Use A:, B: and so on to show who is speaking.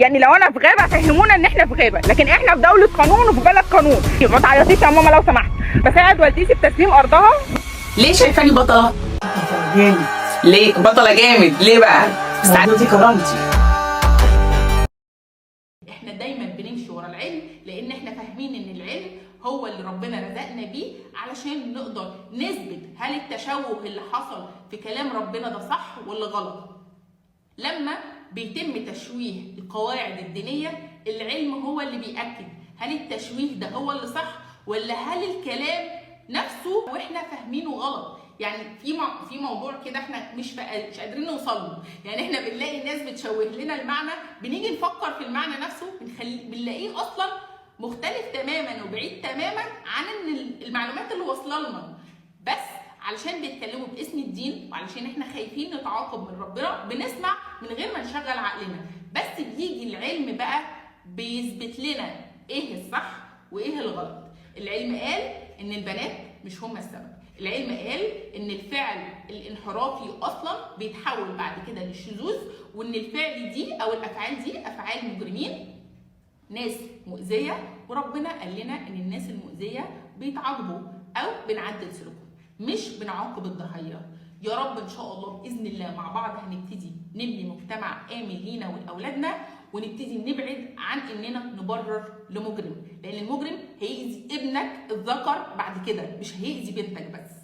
A: يعني لو انا في غابه فهمونا ان احنا في غابه، لكن احنا في دوله قانون وفي بلد قانون. ما تعيطيش يا ماما لو سمحت. بساعد والدتي في تسليم ارضها.
B: ليه شايفاني بطله؟
C: جامد.
B: ليه بطله جامد؟ ليه بقى؟
C: دي كرامتي.
D: احنا دايما بنمشي ورا العلم، لان احنا فاهمين ان العلم هو اللي ربنا رزقنا بيه علشان نقدر نثبت هل التشوه اللي حصل في كلام ربنا ده صح ولا غلط. لما بيتم تشويه القواعد الدينية، العلم هو اللي بيأكد هل التشويه ده هو اللي صح ولا هل الكلام نفسه واحنا فاهمينه غلط. يعني في موضوع كده احنا مش قادرين نوصل له. يعني احنا بنلاقي الناس بتشوه لنا المعنى، بنيجي نفكر في المعنى نفسه بنلاقيه اصلا مختلف تماما وبعيد تماما عن المعلومات اللي واصله لنا، بس علشان بيتكلموا باسم الدين وعلشان احنا خايفين نتعاقب من ربنا بنسمع من غير ما نشغل عقلنا. بس بيجي العلم بقى بيثبت لنا ايه الصح وايه الغلط. العلم قال ان البنات مش هم السبب. العلم قال ان الفعل الانحرافي اصلا بيتحول بعد كده للشذوذ، وان الفعل دي او الافعال دي افعال مجرمين، ناس مؤذيه، وربنا قال لنا ان الناس المؤذيه بيتعاقبوا او بنعدل سلوكهم مش بنعاقب الضحيه. يا رب ان شاء الله باذن الله مع بعض هنبتدي نبني مجتمع امن لينا ولاولادنا، ونبتدي نبعد عن اننا نبرر لمجرم، لان المجرم هيأذي ابنك الذكر بعد كده، مش هيأذي بنتك بس.